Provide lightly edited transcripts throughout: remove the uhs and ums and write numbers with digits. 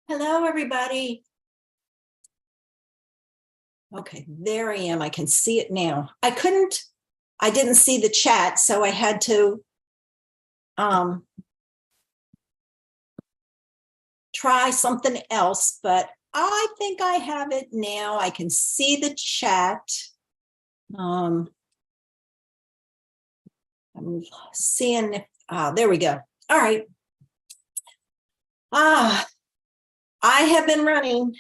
Hello, everybody. Okay, there I am. I can see it now. I didn't see the chat, so I had to try something else, but I think I have it now. I can see the chat. I'm seeing if, there we go. All right. I have been running,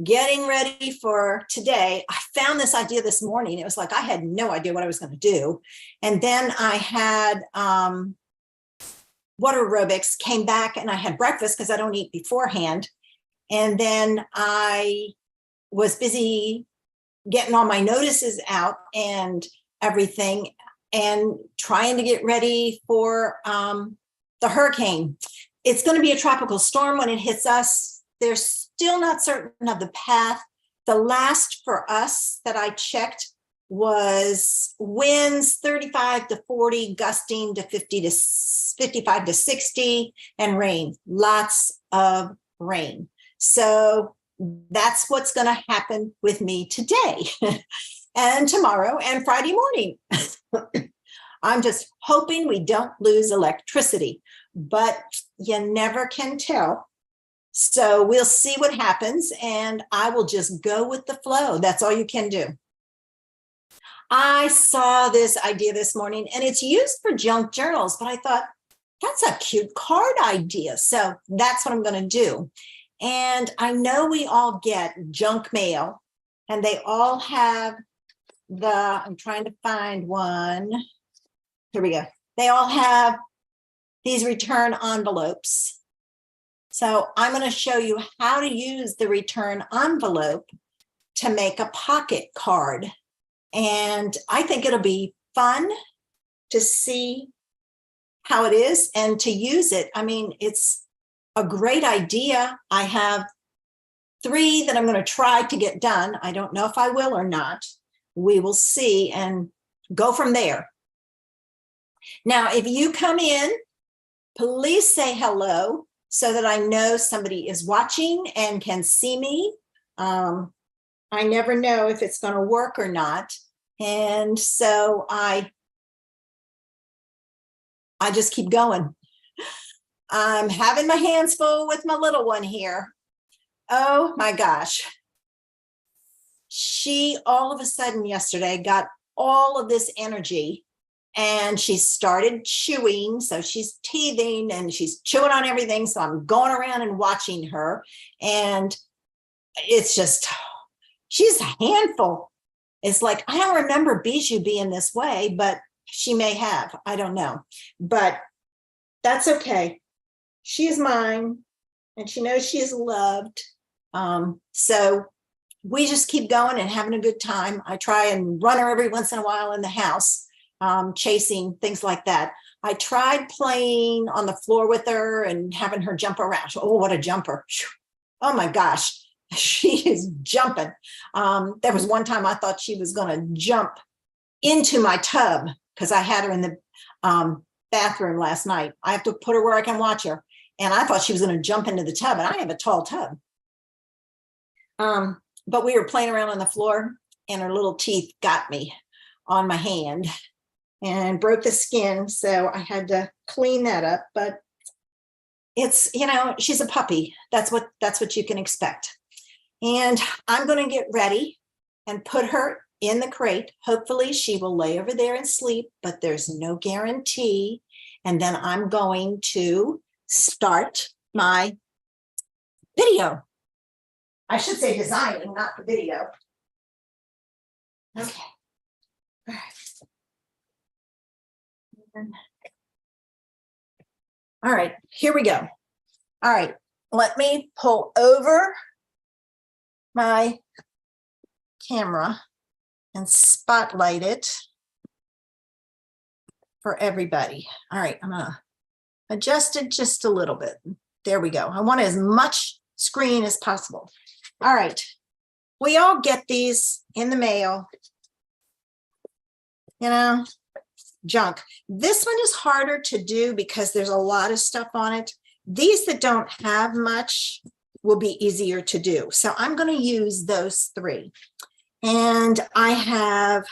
getting ready for today. I found this idea this morning. It was like I had no idea what I was going to do. And then I had water aerobics, came back and I had breakfast because I don't eat beforehand. And then I was busy getting all my notices out and everything and trying to get ready for the hurricane. It's going to be a tropical storm when it hits us. They're still not certain of the path. The last for us that I checked was winds 35 to 40, gusting to 50 to 55 to 60, and rain, lots of rain. So that's what's going to happen with me today and tomorrow and Friday morning. I'm just hoping we don't lose electricity, but you never can tell. So we'll see what happens, and I will just go with the flow. That's all you can do. I saw this idea this morning, and it's used for junk journals, but I thought, that's a cute card idea. So that's what I'm going to do. And I know we all get junk mail, and they all have I'm trying to find one. Here we go. They all have these return envelopes. So I'm going to show you how to use the return envelope to make a pocket card. And I think it'll be fun to see how it is and to use it. I mean, it's a great idea. I have 3 that I'm going to try to get done. I don't know if I will or not. We will see and go from there. Now, if you come in, please say hello so that I know somebody is watching and can see me. I never know if it's going to work or not. And so I just keep going. I'm having my hands full with my little one here. Oh my gosh. She all of a sudden yesterday got all of this energy and she started chewing. So she's teething and she's chewing on everything. So I'm going around and watching her. And it's just, she's a handful. It's like, I don't remember Bijou being this way, but she may have. I don't know. But that's okay. She is mine and she knows she is loved. So we just keep going and having a good time. I try and run her every once in a while in the house, chasing, things like that. I tried playing on the floor with her and having her jump around. Oh, what a jumper. Oh my gosh. She is jumping. There was one time I thought she was going to jump into my tub because I had her in the bathroom last night. I have to put her where I can watch her. And I thought she was going to jump into the tub, and I have a tall tub. But we were playing around on the floor and her little teeth got me on my hand and broke the skin. So I had to clean that up, but it's, she's a puppy. That's what you can expect. And I'm going to get ready and put her in the crate. Hopefully she will lay over there and sleep, but there's no guarantee. And then I'm going to start my video. I should say designing, not the video. Okay. All right. All right, here we go. All right, let me pull over my camera and spotlight it for everybody. All right, I'm gonna adjust it just a little bit. There we go. I want as much screen as possible. All right, we all get these in the mail, junk. This one is harder to do because there's a lot of stuff on it. These that don't have much, will be easier to do. So I'm going to use those three. And I have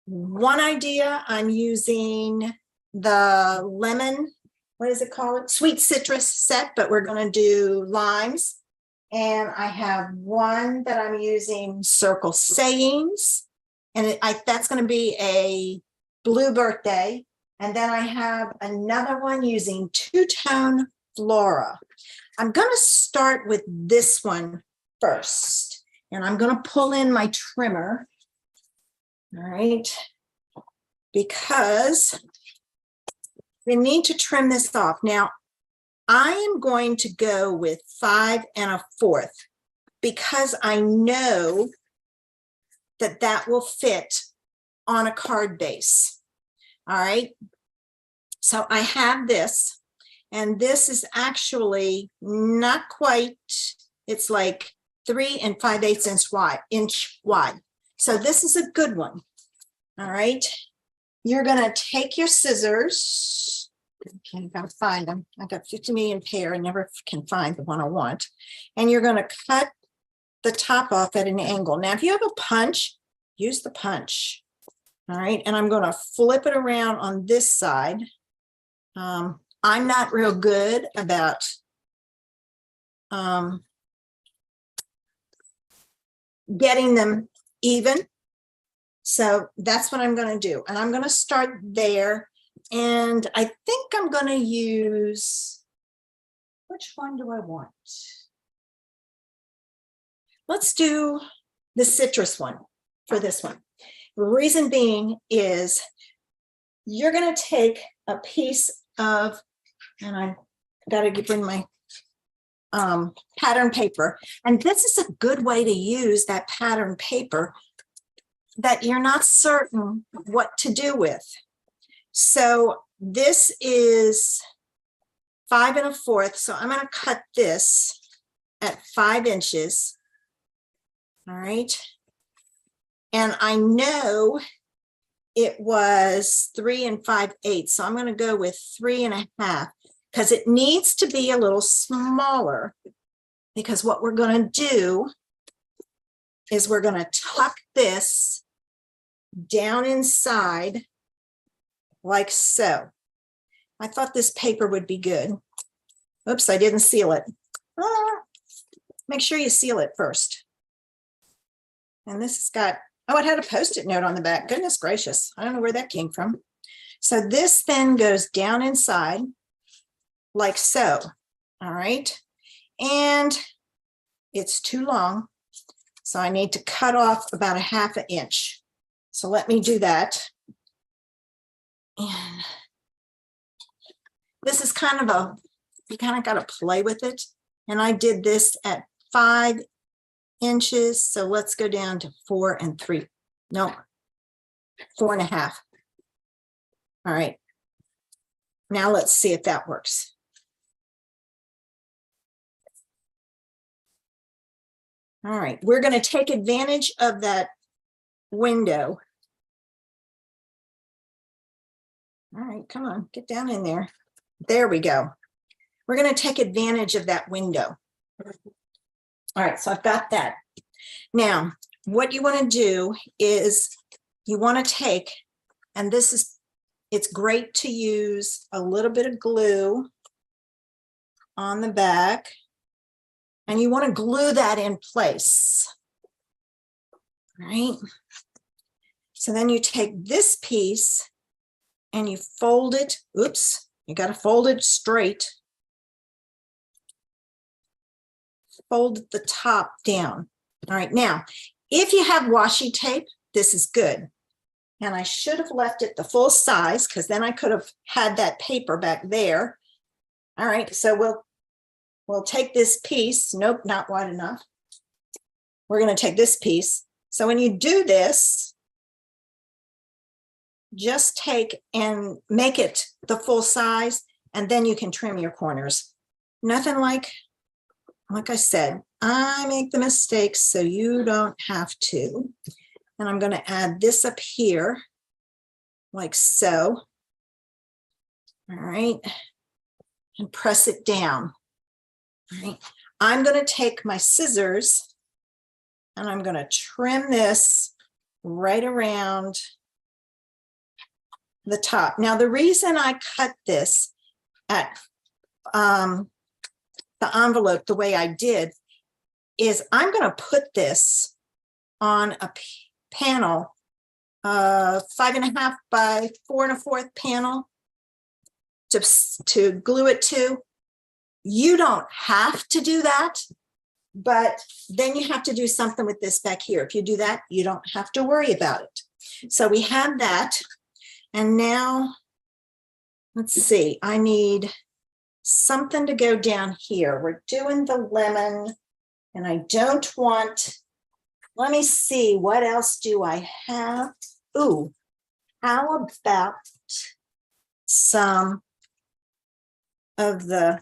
one idea. I'm using the lemon, what is it called? Sweet citrus set, but we're going to do limes. And I have one that I'm using circle sayings. And that's going to be a blue birthday. And then I have another one using two-tone flora. I'm going to start with this one first. And I'm going to pull in my trimmer. All right. Because we need to trim this off. Now, I am going to go with 5 1/4 because I know that that will fit on a card base. All right. So I have this, and this is actually not quite, it's like 3 5/8 inch wide. So this is a good one. All right. You're going to take your scissors. Okay, gotta find them. I got 50 million pair and never can find the one I want. And you're going to cut the top off at an angle. Now, if you have a punch, use the punch. All right. And I'm going to flip it around on this side. I'm not real good about getting them even. So that's what I'm going to do. And I'm going to start there. And I think I'm going to use, which one do I want? Let's do the citrus one for this one. The reason being is you're going to take a piece of, and I got to bring my pattern paper. And this is a good way to use that pattern paper that you're not certain what to do with. So this is 5 1/4. So I'm going to cut this at 5 inches. All right. And I know it was 3 5/8. So I'm going to go with 3 1/2 because it needs to be a little smaller, because what we're going to do is we're going to tuck this down inside like so. I thought this paper would be good. Oops, I didn't seal it. Make sure you seal it first. And this has got, oh, it had a Post-it note on the back. Goodness gracious. I don't know where that came from. So this then goes down inside like so. All right. And it's too long. So I need to cut off about 1/2 inch. So let me do that. And this is kind of a, you kind of got to play with it. And I did this at 5 inches. So let's go down to 4 3. No, 4 1/2. All right. Now let's see if that works. All right. We're going to take advantage of that window. All right, come on, get down in there. There we go. We're going to take advantage of that window. All right, so I've got that. Now, what you want to do is you want to take, and this is, it's great to use a little bit of glue on the back, and you want to glue that in place. All right. So then you take this piece and you fold it. Oops, you got to fold it straight. Fold the top down. All right, now, if you have washi tape, this is good. And I should have left it the full size, because then I could have had that paper back there. All right, so we'll take this piece. Nope, not wide enough. We're going to take this piece. So when you do this, just take and make it the full size, and then you can trim your corners. Nothing like I said, I make the mistakes so you don't have to. And I'm going to add this up here like so. All right. And press it down. All right. I'm going to take my scissors and I'm going to trim this right around the top. Now, the reason I cut this at the envelope the way I did is I'm going to put this on a panel, 5.5 by 4 1/4 panel to glue it to. You don't have to do that, but then you have to do something with this back here. If you do that, you don't have to worry about it. So we have that. And now, let's see, I need something to go down here. We're doing the lemon, and I don't want, let me see, what else do I have? Ooh, how about some of the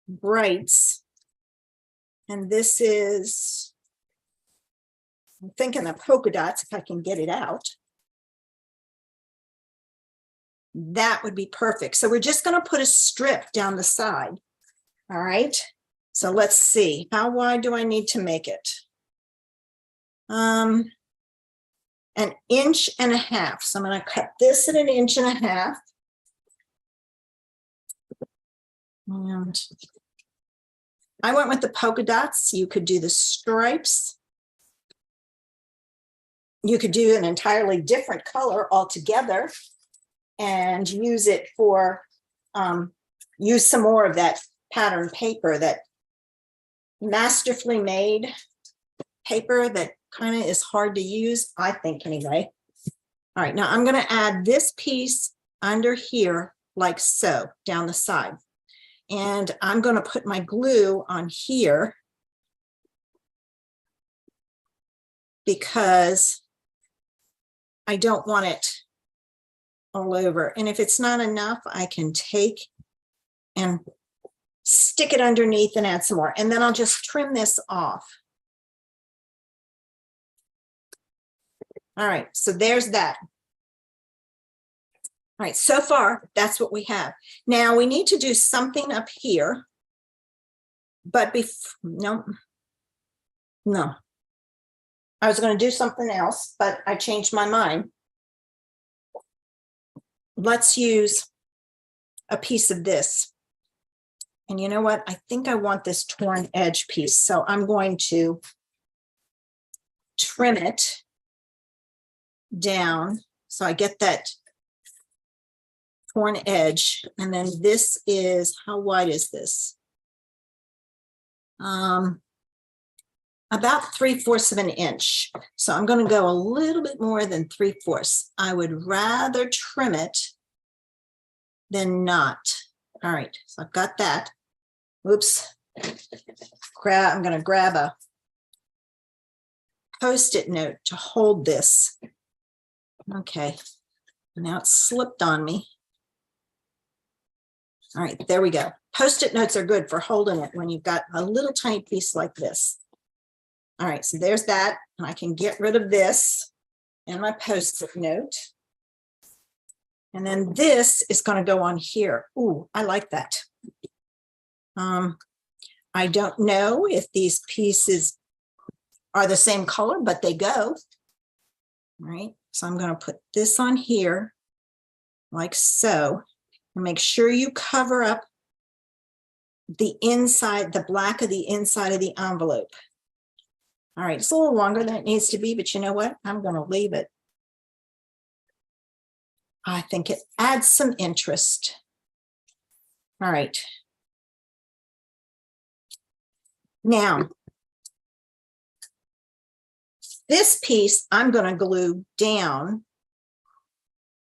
brights? And this is, I'm thinking of polka dots, if I can get it out. That would be perfect. So we're just going to put a strip down the side. All right. So let's see. How wide do I need to make it? 1.5 inches. So I'm going to cut this at 1.5 inches. And I went with the polka dots. You could do the stripes. You could do an entirely different color altogether and use it for, use some more of that pattern paper, that masterfully made paper that kind of is hard to use, I think, anyway. All right, now I'm going to add this piece under here like so, down the side. And I'm going to put my glue on here because I don't want it all over. And if it's not enough, I can take and stick it underneath and add some more. And then I'll just trim this off. All right, so there's that. All right, so far, that's what we have. Now we need to do something up here, but no. I was going to do something else, but I changed my mind. Let's use a piece of this. And you know what? I think I want this torn edge piece. So I'm going to trim it down so I get that torn edge. And then this is, how wide is this? About 3/4 of an inch. So I'm going to go a little bit more than 3/4. I would rather trim it than not. All right, so I've got that. Oops. I'm going to grab a Post-it note to hold this. Okay, now it's slipped on me. All right, there we go. Post-it notes are good for holding it when you've got a little tiny piece like this. All right, so there's that. And I can get rid of this and my Post-it note. And then this is going to go on here. Ooh, I like that. I don't know if these pieces are the same color, but they go. All right, so I'm going to put this on here like so. And make sure you cover up the inside, the black of the inside of the envelope. All right, it's a little longer than it needs to be, but you know what? I'm going to leave it. I think it adds some interest. All right. Now, this piece I'm going to glue down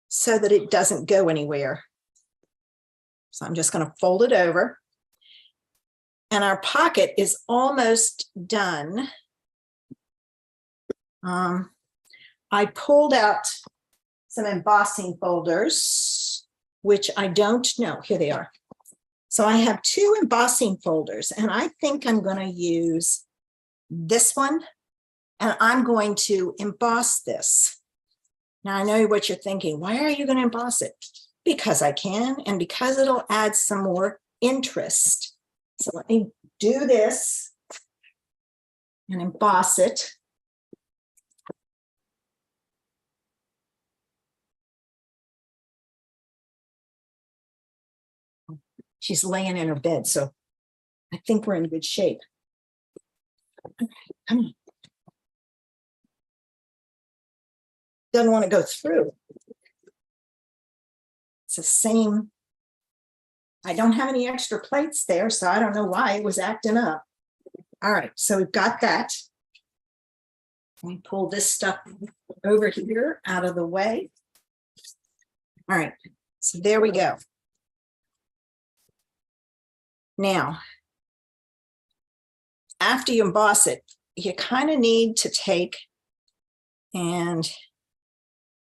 so that it doesn't go anywhere. So I'm just going to fold it over. And our pocket is almost done. I pulled out some embossing folders, which I don't know. Here they are. So I have 2 embossing folders, and I think I'm going to use this one, and I'm going to emboss this. Now I know what you're thinking. Why are you going to emboss it? Because I can, and because it'll add some more interest. So let me do this and emboss it. She's laying in her bed, so I think we're in good shape. Okay, come on. Doesn't want to go through. It's the same. I don't have any extra plates there, so I don't know why it was acting up. All right, so we've got that. Let me pull this stuff over here out of the way. All right, so there we go. Now, after you emboss it, you kind of need to take and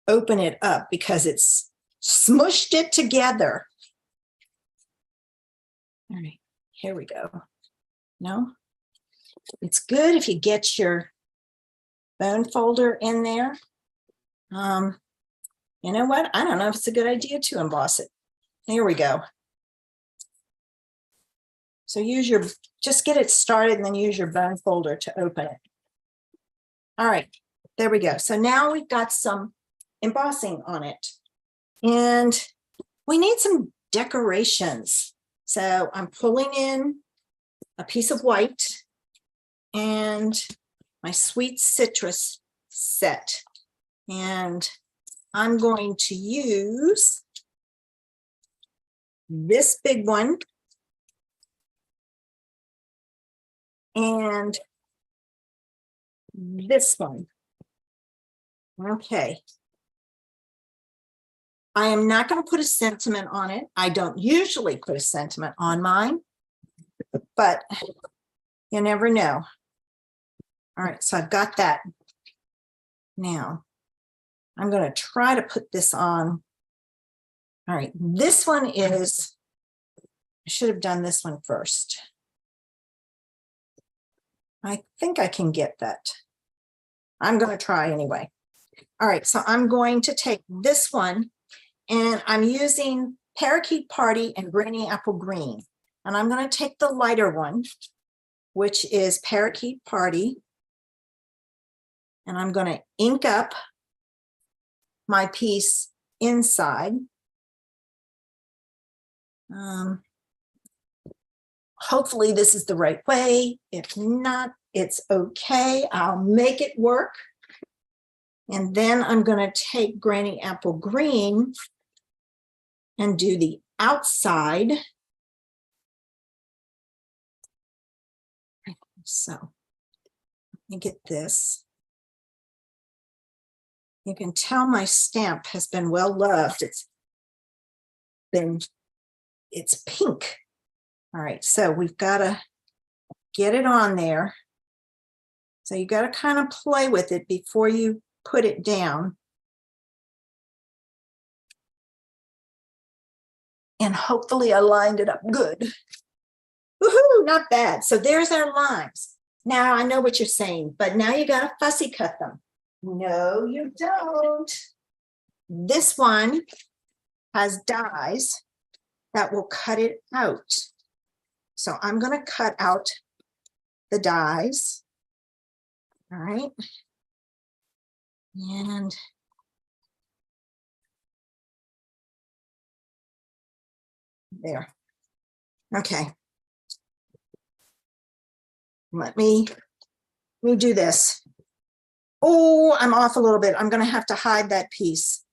open it up because it's smushed it together. All right, here we go. No, it's good if you get your bone folder in there. You know what? I don't know if it's a good idea to emboss it. Here we go. So just get it started and then use your bone folder to open it. All right, there we go. So now we've got some embossing on it. And we need some decorations. So I'm pulling in a piece of white and my sweet citrus set. And I'm going to use this big one and this one. Okay. I am not going to put a sentiment on it. I don't usually put a sentiment on mine, but you never know. All right, so I've got that. Now, I'm going to try to put this on. All right, this one is, I should have done this one first. I think I can get that. I'm going to try anyway. All right, so I'm going to take this one and I'm using Parakeet Party and Granny Apple Green. And I'm going to take the lighter one, which is Parakeet Party. And I'm going to ink up my piece inside. Hopefully this is the right way. If not, it's okay. I'll make it work. And then I'm going to take Granny Apple Green and do the outside. So let me get this. You can tell my stamp has been well loved. It's pink. All right, so we've got to get it on there. So you got to kind of play with it before you put it down. And hopefully I lined it up good. Woohoo, not bad. So there's our lines. Now I know what you're saying, but now you got to fussy cut them. No, you don't. This one has dies that will cut it out. So I'm going to cut out the dies. All right. And there. Okay. Let me do this. Oh, I'm off a little bit. I'm going to have to hide that piece.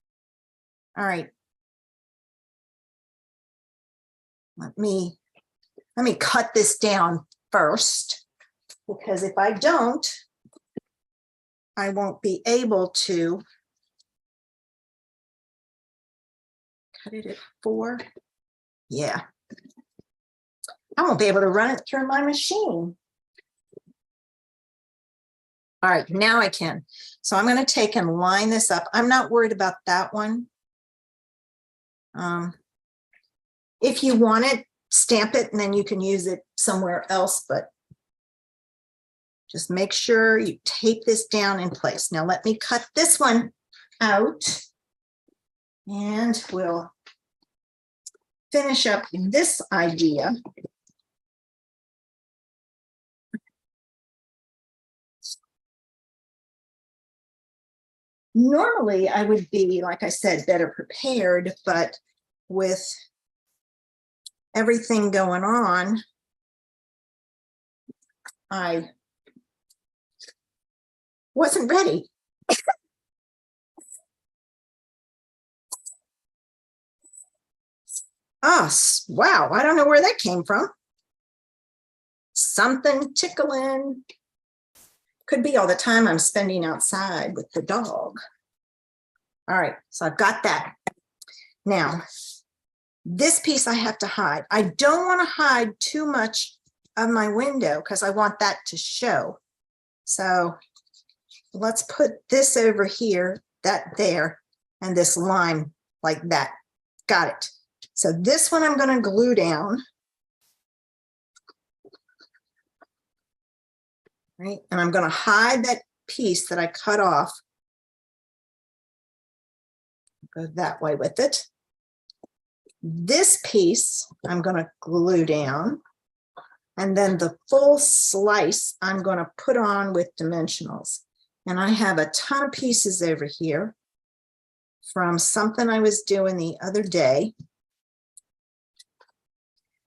All right. Let me cut this down first, because if I don't, I won't be able to cut it at 4. Yeah. I won't be able to run it through my machine. All right, now I can. So I'm going to take and line this up. I'm not worried about that one. If you want it, stamp it, and then you can use it somewhere else, but just make sure you tape this down in place. Now let me cut this one out, and we'll finish up this idea. Normally, I would be, like I said, better prepared, but with everything going on, I wasn't ready. Oh, wow, I don't know where that came from. Something tickling. Could be all the time I'm spending outside with the dog. All right, so I've got that. Now, this piece I have to hide. I don't want to hide too much of my window because I want that to show. So let's put this over here, that there, and this line like that. Got it. So this one I'm going to glue down. Right, and I'm going to hide that piece that I cut off. Go that way with it. This piece I'm going to glue down, and then the full slice I'm going to put on with dimensionals. And I have a ton of pieces over here from something I was doing the other day.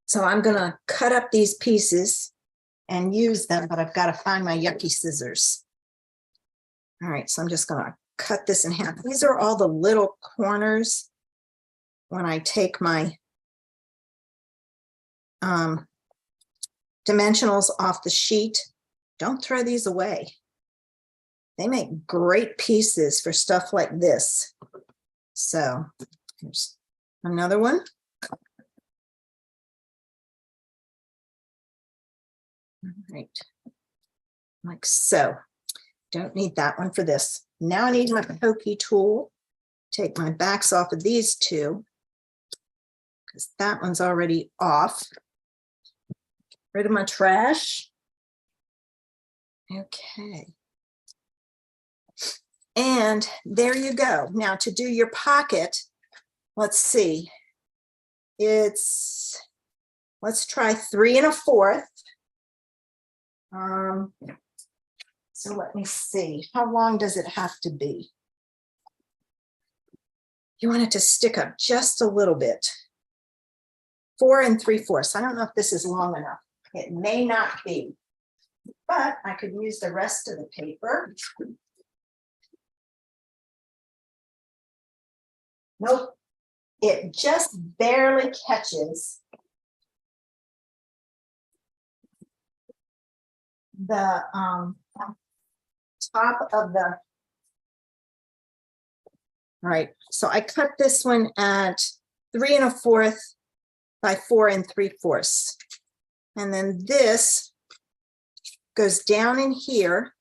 So I'm going to cut up these pieces and use them, but I've got to find my yucky scissors. All right, so I'm just going to cut this in half. These are all the little corners when I take my dimensionals off the sheet. Don't throw these away. They make great pieces for stuff like this. So here's another one. All right, like so. Don't need that one for this. Now I need my pokey tool. Take my backs off of these two because that one's already off. Rid of my trash. Okay. And there you go. Now to do your pocket, let's see. Let's try 3 1/4. So let me see. How long does it have to be? You want it to stick up just a little bit. 4 3/4. I don't know if this is long enough. It may not be, but I could use the rest of the paper. Nope. It just barely catches the top of the. All right, so I cut this one at 3 1/4 by 4 3/4. And then this goes down in here.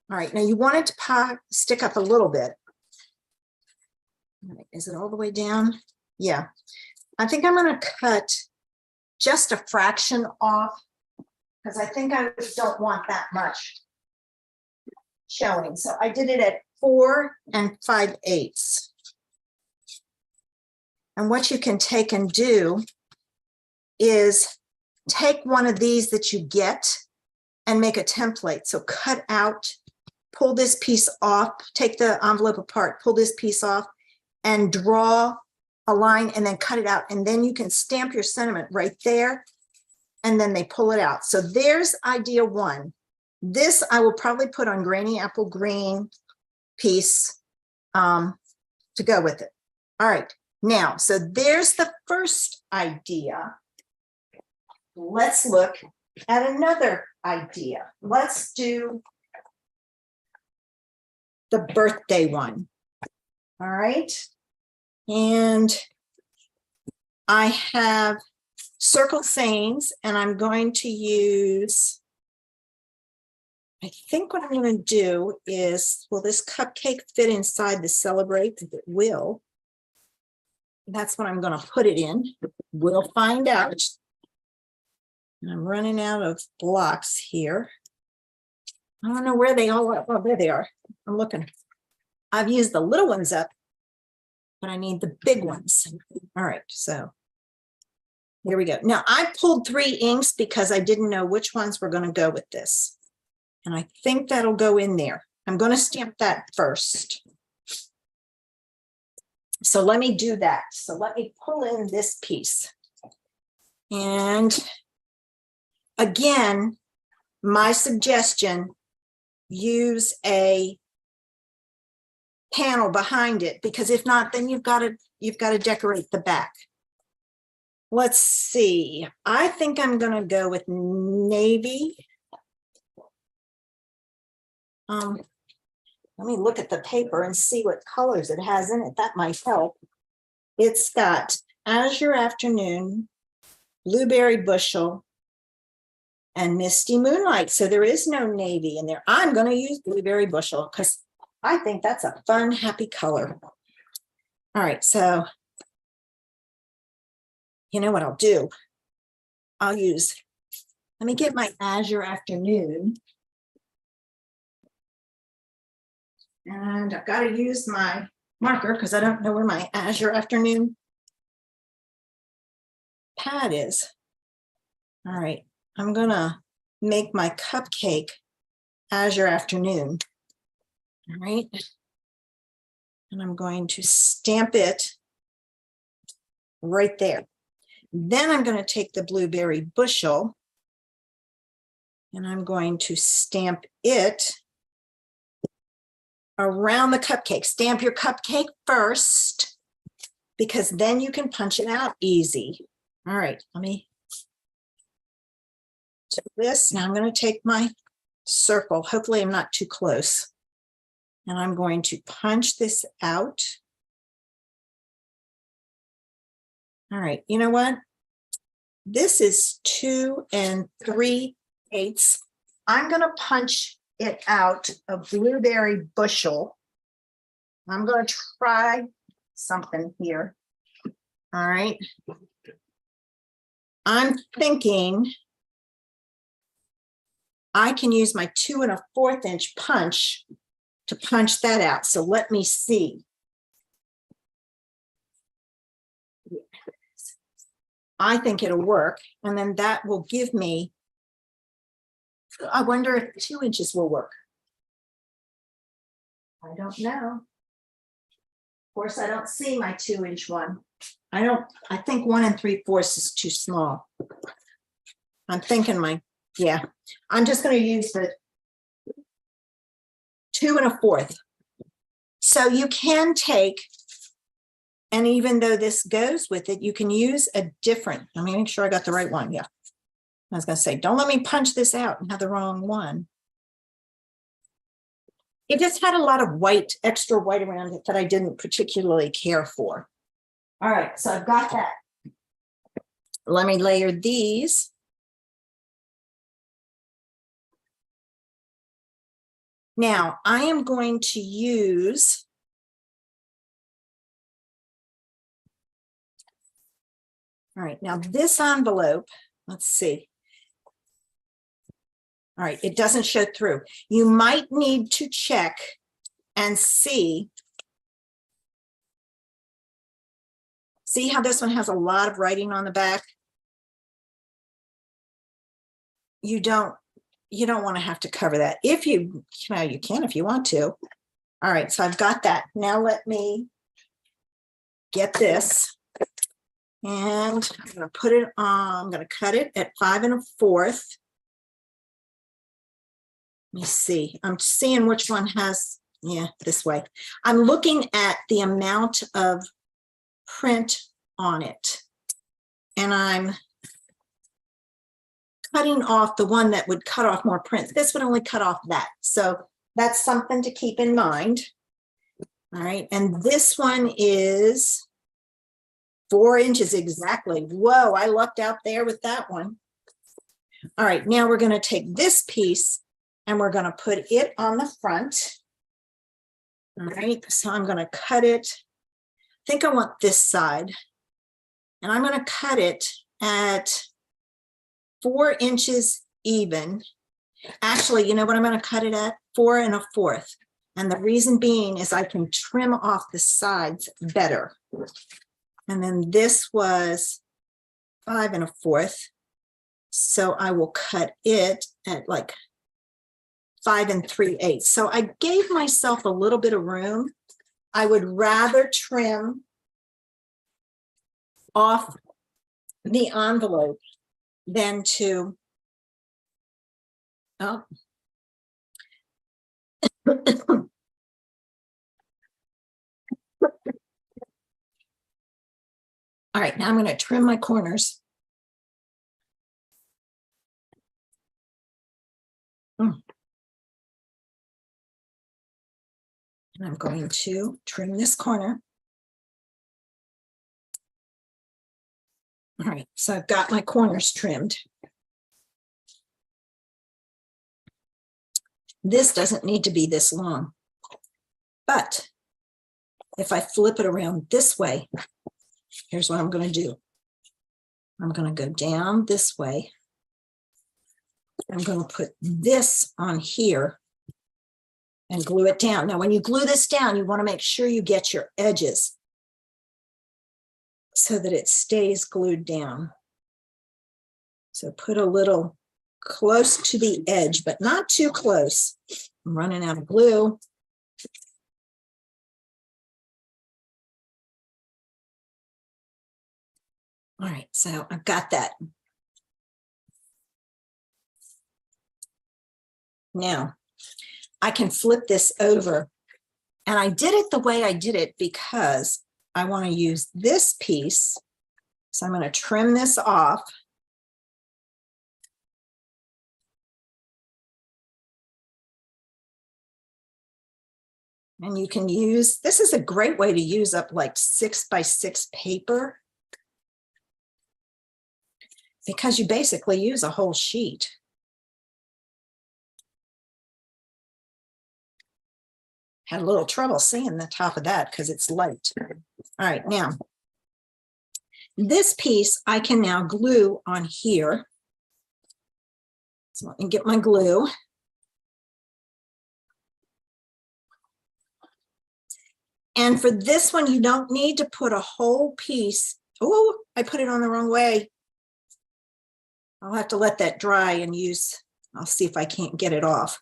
All right, now you want it to stick up a little bit. All right, is it all the way down? Yeah, I think I'm going to cut just a fraction off because I think I don't want that much showing. So I did it at 4 5/8. And what you can take and do is take one of these that you get and make a template. So cut out, pull this piece off, take the envelope apart, pull this piece off, and draw a line and then cut it out. And then you can stamp your sentiment right there, and then they pull it out. So there's idea 1. This I will probably put on Granny Apple Green piece to go with it. All right, now, so there's the first idea. Let's look at another idea. Let's do the birthday one. All right, and I have circle sayings, and I'm going to use, I think what I'm going to do is, will this cupcake fit inside the celebrate? It will. That's what I'm going to put it in. We'll find out. I'm running out of blocks here. I don't know where they all are. Oh, there they are. I'm looking. I've used the little ones up. but I need the big ones. All right, so here we go. Now I pulled 3 inks because I didn't know which ones were going to go with this. And I think that'll go in there. I'm going to stamp that first. So let me do that. So let me pull in this piece. And again, my suggestion, use a panel behind it, because if not, then you've got to decorate the back. Let's see. I think I'm going to go with navy. Let me look at the paper and see what colors it has in it. That might help. It's got Azure Afternoon, Blueberry Bushel, and Misty Moonlight. So there is no navy in there. I'm going to use Blueberry Bushel because I think that's a fun, happy color. All right, so you know what I'll do? Let me get my Azure Afternoon. And I've got to use my marker because I don't know where my Azure Afternoon pad is. All right, I'm gonna make my cupcake Azure Afternoon. All right, and I'm going to stamp it right there. Then I'm going to take the Blueberry Bushel and I'm going to stamp it around the cupcake. Stamp your cupcake first, because then you can punch it out easy. All right, let me do this. Now I'm going to take my circle. Hopefully I'm not too close. And I'm going to punch this out. All right, you know what? This is 2 3/8. I'm going to punch it out a Blueberry Bushel. I'm going to try something here. All right. I'm thinking I can use my 2 1/4 inch punch to punch that out. So let me see. I think it'll work. And then that will give me, I wonder if 2 inches will work. I don't know. Of course, I don't see my 2 inch one. I think 1 3/4 is too small. I'm thinking yeah, I'm just going to use the 2 1/4. So you can take, and even though this goes with it, you can use a different, let me make sure I got the right one. Yeah. I was going to say, don't let me punch this out and have the wrong one. It just had a lot of white, extra white around it that I didn't particularly care for. All right, so I've got that. Let me layer these. Now I am going to use all right, now this envelope, let's see. All right, it doesn't show through. You might need to check and see. See how this one has a lot of writing on the back? You don't want to have to cover that. If you can if you want to. All right, so I've got that. Now let me get this. And I'm going to put it on, I'm going to cut it at 5 1/4. Let me see. I'm seeing which one has, yeah, this way. I'm looking at the amount of print on it. And I'm cutting off the one that would cut off more print. This would only cut off that. So that's something to keep in mind. All right. And this one is 4 inches exactly. Whoa, I lucked out there with that one. All right. Now we're going to take this piece and we're going to put it on the front. All right. So I'm going to cut it. I think I want this side. And I'm going to cut it at 4 inches even. Actually, you know what I'm going to cut it at? 4 1/4. And the reason being is I can trim off the sides better. And then this was 5 1/4. So I will cut it at like 5 3/8. So I gave myself a little bit of room. I would rather trim off the envelope than to, oh. All right, now I'm going to trim my corners. And I'm going to trim this corner. All right, so I've got my corners trimmed. This doesn't need to be this long, but if I flip it around this way, here's what I'm going to do. I'm going to go down this way. I'm going to put this on here and glue it down. Now, when you glue this down, you want to make sure you get your edges so that it stays glued down. So put a little close to the edge, but not too close. I'm running out of glue. All right, so I've got that. Now, I can flip this over, and I did it the way I did it because I want to use this piece. So I'm going to trim this off. And you can use, this is a great way to use up like 6 by 6 paper, because you basically use a whole sheet. Had a little trouble seeing the top of that because it's light. All right, now, this piece I can now glue on here. So let me get my glue. And for this one, you don't need to put a whole piece. Oh, I put it on the wrong way. I'll have to let that dry and use, I'll see if I can't get it off.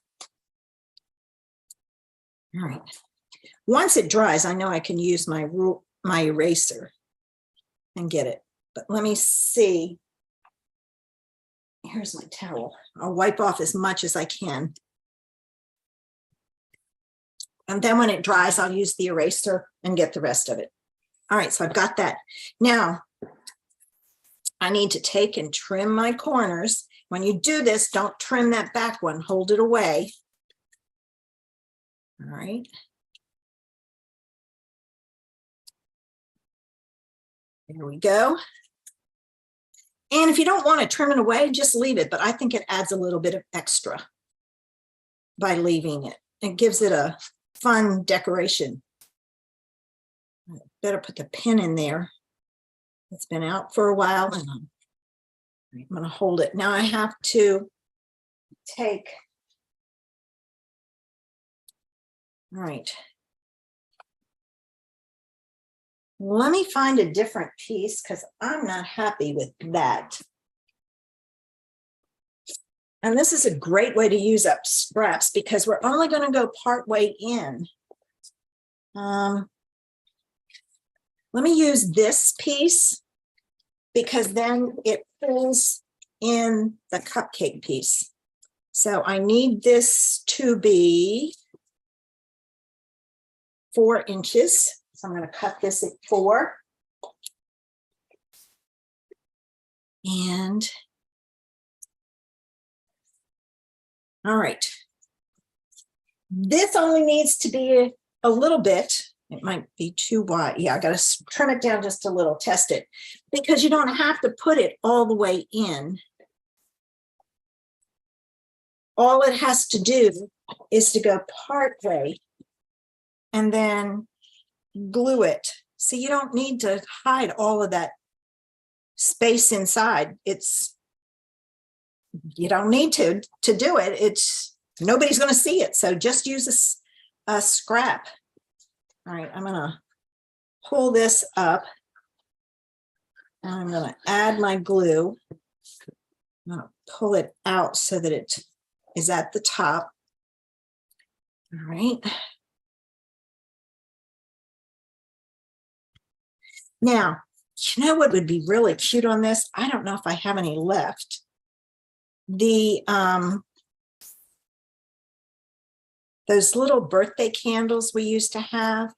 All right. Once it dries, I know I can use my eraser and get it. But let me see. Here's my towel. I'll wipe off as much as I can. And then when it dries, I'll use the eraser and get the rest of it. All right, so I've got that. Now, I need to take and trim my corners. When you do this, don't trim that back one. Hold it away. All right. There we go. And if you don't want to trim it away, just leave it. But I think it adds a little bit of extra by leaving it. It gives it a fun decoration. I better put the pin in there. It's been out for a while, and I'm going to hold it. Now I have to take, all right. Let me find a different piece because I'm not happy with that. And this is a great way to use up scraps because we're only going to go part way in. Let me use this piece because then it pulls in the cupcake piece. So I need this to be 4 inches. So I'm going to cut this at 4. And all right. This only needs to be a little bit. It might be too wide. Yeah, I got to trim it down just a little, test it, because you don't have to put it all the way in. All it has to do is to go part way and then glue it. So you don't need to hide all of that space inside. You don't need to do it. Nobody's going to see it. So just use a scrap. All right, I'm gonna pull this up. And I'm gonna add my glue. I'm gonna pull it out so that it is at the top. All right. Now, you know what would be really cute on this? I don't know if I have any left. The those little birthday candles we used to have.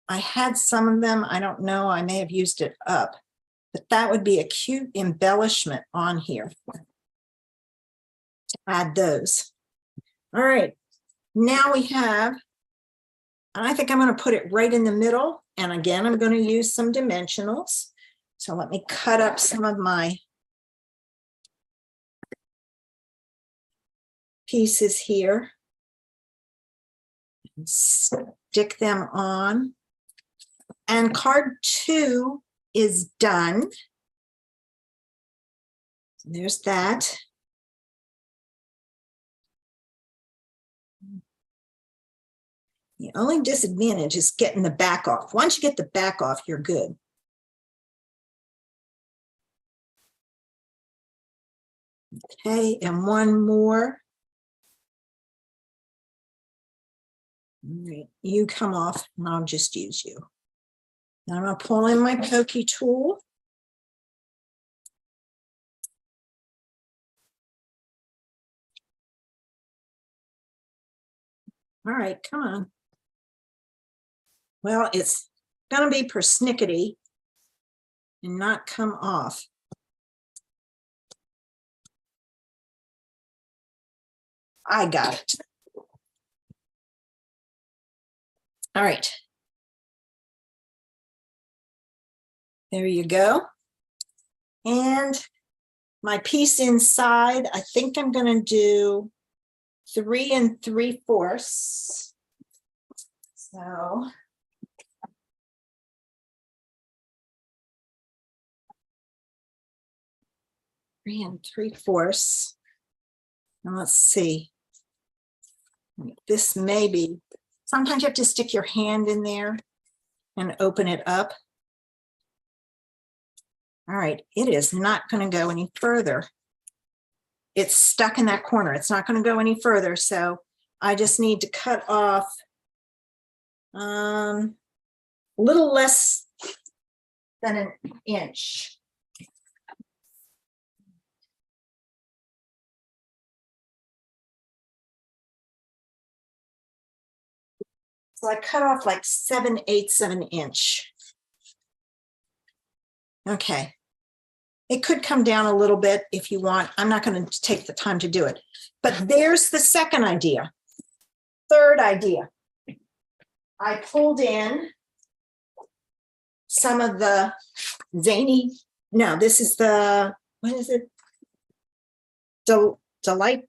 I had some of them. I don't know. I may have used it up, but that would be a cute embellishment on here to add those. All right. Now we have, and I think I'm going to put it right in the middle. And again, I'm going to use some dimensionals. So let me cut up some of my pieces here and stick them on. And card 2 is done. There's that. The only disadvantage is getting the back off. Once you get the back off, you're good. Okay, and one more. All right, you come off and I'll just use you. Now I'm going to pull in my pokey tool. All right, come on. Well, it's going to be persnickety and not come off. I got it. All right. There you go. And my piece inside, I think I'm going to do 3 3/4. So three and 3/4. And let's see. This may be, sometimes you have to stick your hand in there and open it up. All right, it is not going to go any further. It's stuck in that corner. It's not going to go any further. So I just need to cut off a little less than an inch. So I cut off like 7/8 of an inch. Okay. It could come down a little bit if you want. I'm not going to take the time to do it. But there's the second idea. Third idea. I pulled in some of the zany, no, this is the, what is it? Delight,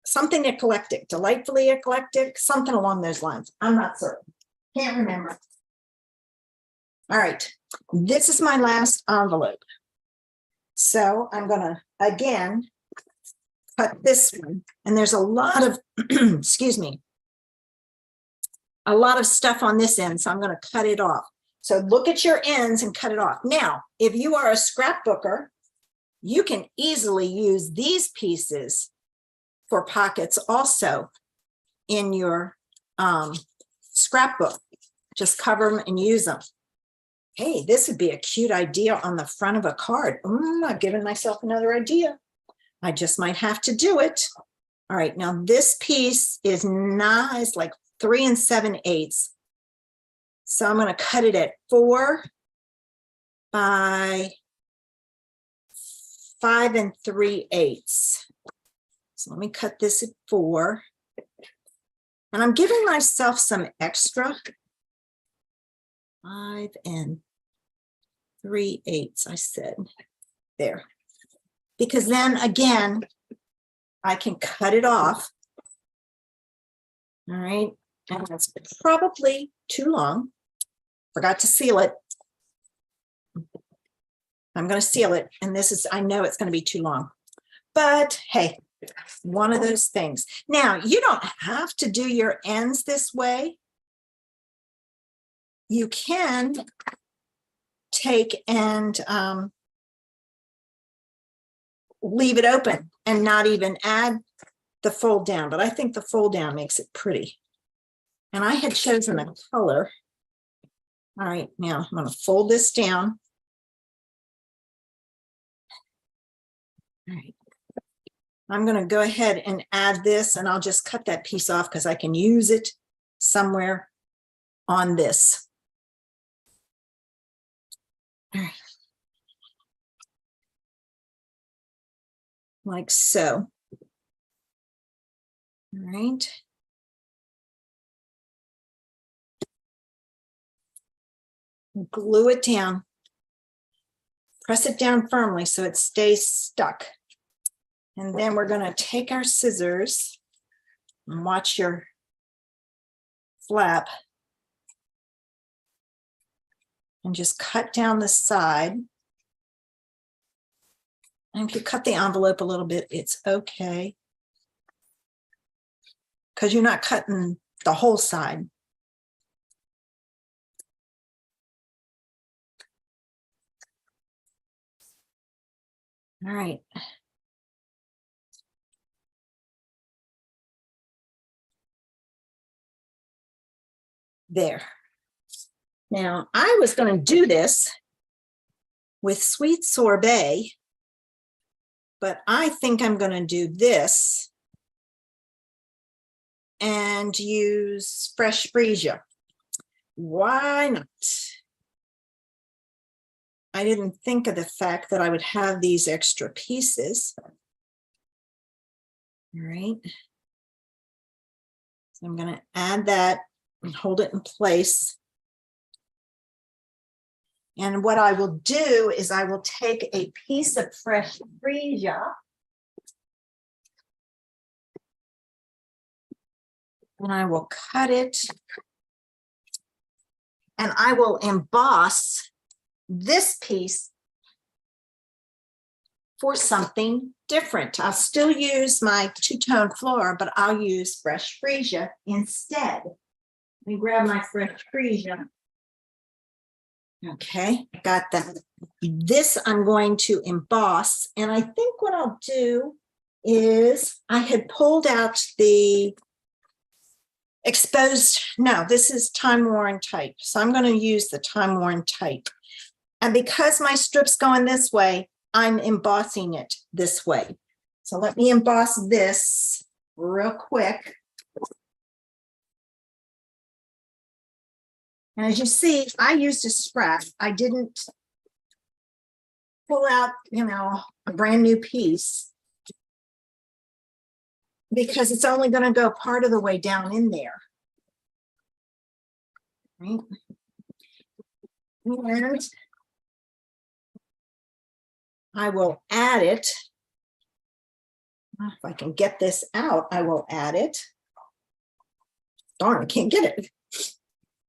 something eclectic, delightfully eclectic, something along those lines. I'm not certain. Can't remember. All right. This is my last envelope. So I'm going to, again, cut this one. And there's a lot of, excuse me, a lot of stuff on this end. So I'm going to cut it off. So look at your ends and cut it off. Now, if you are a scrapbooker, you can easily use these pieces for pockets also in your scrapbook. Just cover them and use them. Hey, this would be a cute idea on the front of a card. I've given myself another idea. I just might have to do it. All right, now this piece is nice, like 3 7/8. So I'm going to cut it at 4 by 5 3/8. So let me cut this at 4. And I'm giving myself some extra. 5 3/8, I said. There. Because then again, I can cut it off. All right. And that's probably too long. Forgot to seal it. I'm going to seal it. And this is, I know it's going to be too long. But hey, One of those things. Now, you don't have to do your ends this way. You can take and leave it open and not even add the fold down, but I think the fold down makes it pretty. And I had chosen a color. All right, now I'm going to fold this down. All right. I'm going to go ahead and add this, and I'll just cut that piece off because I can use it somewhere on this. All right. Like so. All right. Glue it down. Press it down firmly so it stays stuck. And then we're going to take our scissors and watch your flap and just cut down the side. And if you cut the envelope a little bit, it's okay, because you're not cutting the whole side. All right. There. Now, I was going to do this with sweet sorbet, but I think I'm going to do this and use fresh freesia. Why not? I didn't think of the fact that I would have these extra pieces. All right. So I'm going to add that and hold it in place. And what I will do is I will take a piece of fresh freesia and I will cut it, and I will emboss this piece for something different. I'll still use my two-tone floral, but I'll use fresh freesia instead. Let me grab my fresh freesia. Okay, got that. This I'm going to emboss, and I think what I'll do is I had pulled out the exposed, no, this is time-worn type. So I'm going to use the time-worn type. And because my strip's going this way, I'm embossing it this way. So let me emboss this real quick. And as you see, I used a scrap. I didn't pull out, a brand new piece, because it's only going to go part of the way down in there. Right? And I will add it. If I can get this out, I will add it. Darn, I can't get it.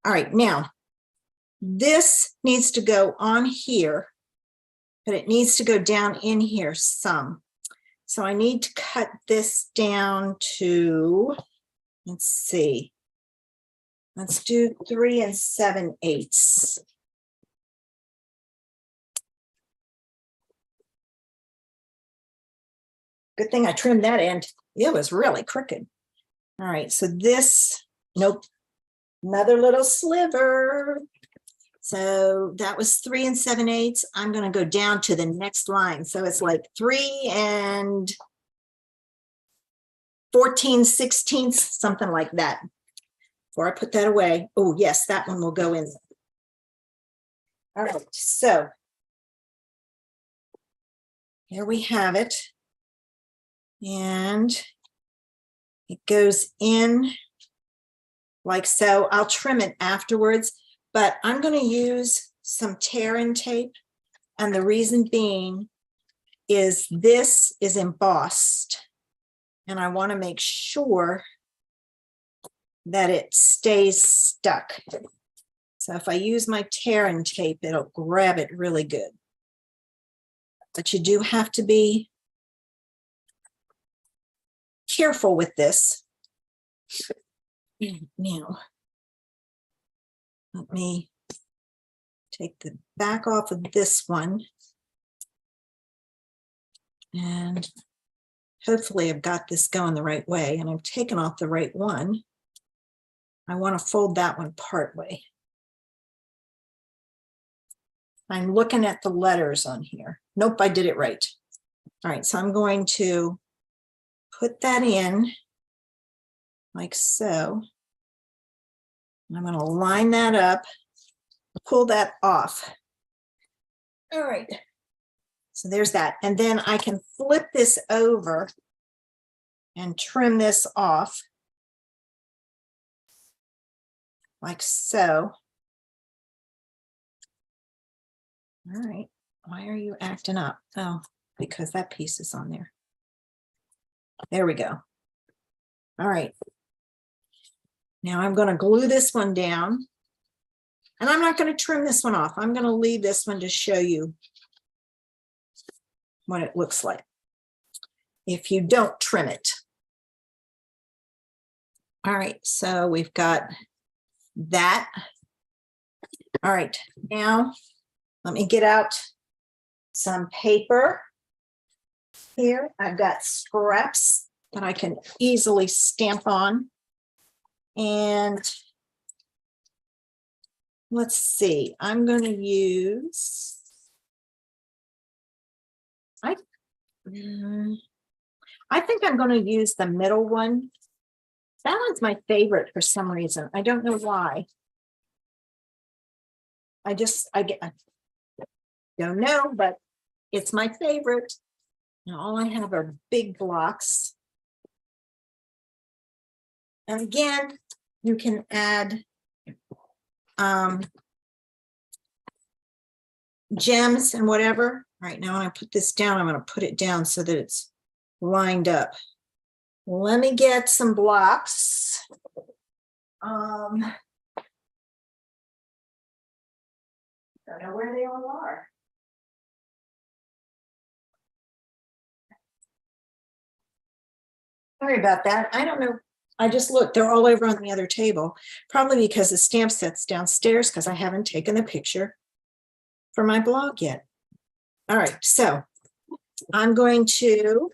All right, now this needs to go on here, but it needs to go down in here some. So I need to cut this down to, let's see, let's do 3 7/8. Good thing I trimmed that end. It was really crooked. All right, so this, nope, another little sliver. So that was 3 7/8. I'm going to go down to the next line. So it's like 3 14/16, something like that. Before I put that away. Oh, yes, that one will go in. All right, so here we have it. And it goes in like so. I'll trim it afterwards, but I'm going to use some tear-in tape. And the reason being is this is embossed, and I want to make sure that it stays stuck. So if I use my tear-in tape, it'll grab it really good. But you do have to be careful with this. Now, let me take the back off of this one. And hopefully I've got this going the right way, and I've taken off the right one. I want to fold that one part way. I'm looking at the letters on here. Nope, I did it right. All right, so I'm going to put that in like so. I'm going to line that up, pull that off. All right, so there's that. And then I can flip this over and trim this off like so. All right, why are you acting up? Oh, because that piece is on there. There we go. All right. Now I'm going to glue this one down, and I'm not going to trim this one off. I'm going to leave this one to show you what it looks like if you don't trim it. All right, so we've got that. All right, now let me get out some paper here. I've got scraps that I can easily stamp on. And let's see, I'm going to use, I think I'm going to use the middle one. That one's my favorite for some reason. I don't know why. I don't know, but it's my favorite. Now all I have are big blocks. And again, you can add gems and whatever. All right, now when I put this down, I'm going to put it down so that it's lined up. Let me get some blocks. Don't know where they all are. Sorry about that. I don't know. I just looked. They're all over on the other table, probably because the stamp set's downstairs because I haven't taken the picture for my blog yet. All right, so I'm going to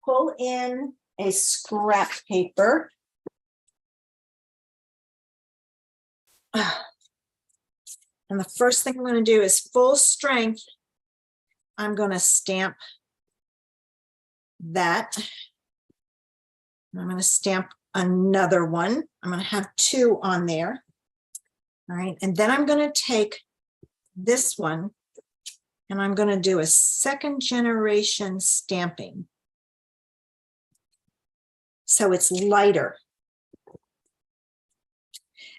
pull in a scrap paper. And the first thing I'm going to do is full strength. I'm going to stamp that. I'm going to stamp another one. I'm going to have two on there. All right, and then I'm going to take this one and I'm going to do a second generation stamping. So it's lighter.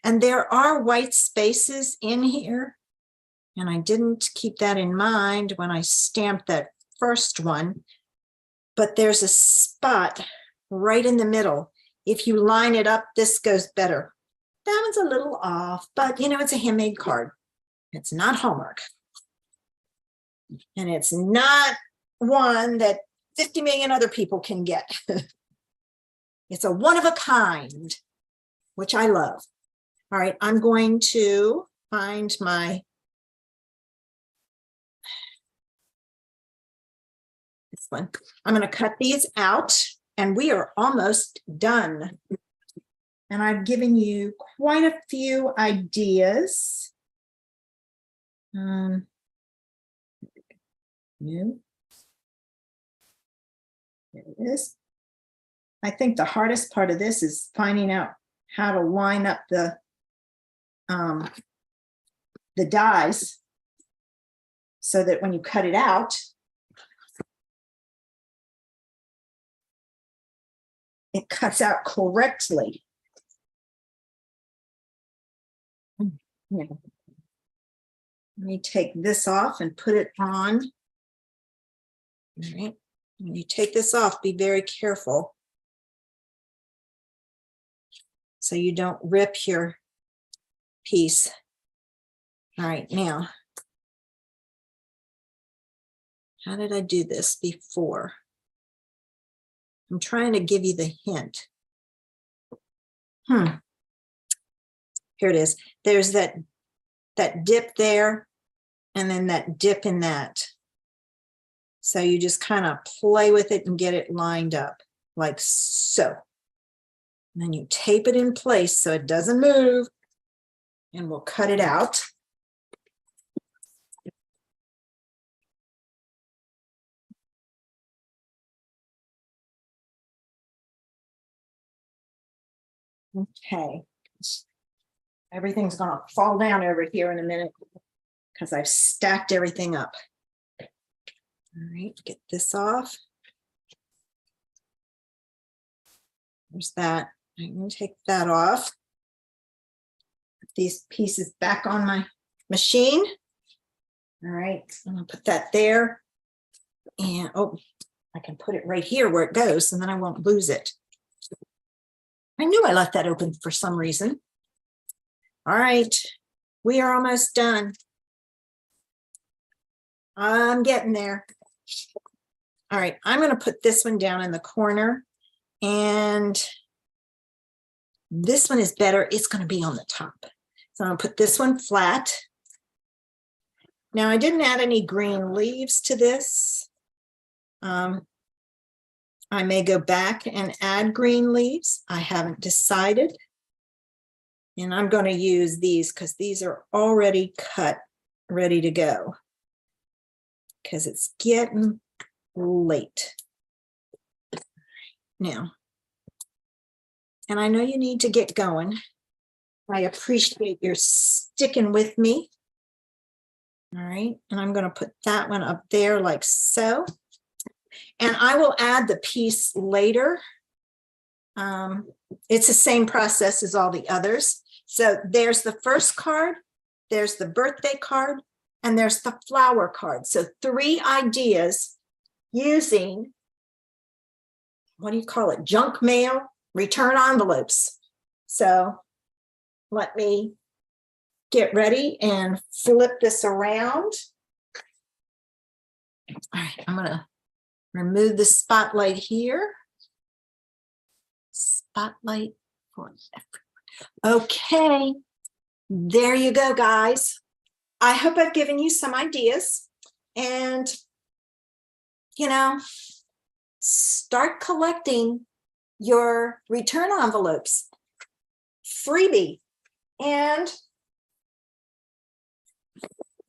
And there are white spaces in here, and I didn't keep that in mind when I stamped that first one, but there's a spot right in the middle. If you line it up, this goes better. That one's a little off, but you know, it's a handmade card. It's not Hallmark. And it's not one that 50 million other people can get. It's a one of a kind, which I love. All right, I'm going to find my this one. I'm going to cut these out, and we are almost done. And I've given you quite a few ideas. No. There it is. I think the hardest part of this is finding out how to line up the dies so that when you cut it out, it cuts out correctly. Let me take this off and put it on. All right. When you take this off, be very careful so you don't rip your piece. All right, now, how did I do this before? I'm trying to give you the hint. Here it is. There's that dip there, and then that dip in that. So you just kind of play with it and get it lined up like so. And then you tape it in place so it doesn't move, and we'll cut it out. Okay. Everything's going to fall down over here in a minute because I've stacked everything up. All right, get this off. There's that. I'm going to take that off. Put these pieces back on my machine. All right, I'm going to put that there. And oh, I can put it right here where it goes, and then I won't lose it. I knew I left that open for some reason. All right, we are almost done. I'm getting there. All right, I'm going to put this one down in the corner, and this one is better. It's going to be on the top. So I'm going to put this one flat. Now, I didn't add any green leaves to this. I may go back and add green leaves. I haven't decided. And I'm going to use these because these are already cut, ready to go. Because it's getting late now. And I know you need to get going. I appreciate your sticking with me. All right, and I'm going to put that one up there like so. And I will add the piece later. It's the same process as all the others. So there's the first card, there's the birthday card, and there's the flower card. So 3 ideas using, what do you call it? Junk mail, return envelopes. So let me get ready and flip this around. All right, I'm going to remove the spotlight here. Spotlight for everyone. Okay, there you go, guys. I hope I've given you some ideas, and, you know, start collecting your return envelopes. Freebie. And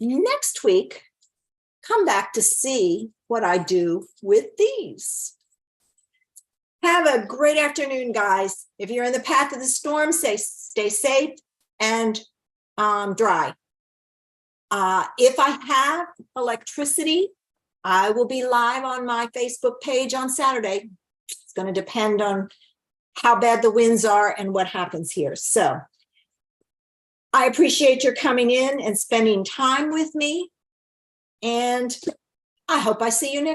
next week, come back to see what I do with these. Have a great afternoon, guys. If you're in the path of the storm, stay safe and dry. If I have electricity, I will be live on my Facebook page on Saturday. It's going to depend on how bad the winds are and what happens here. So I appreciate your coming in and spending time with me. And I hope I see you next week.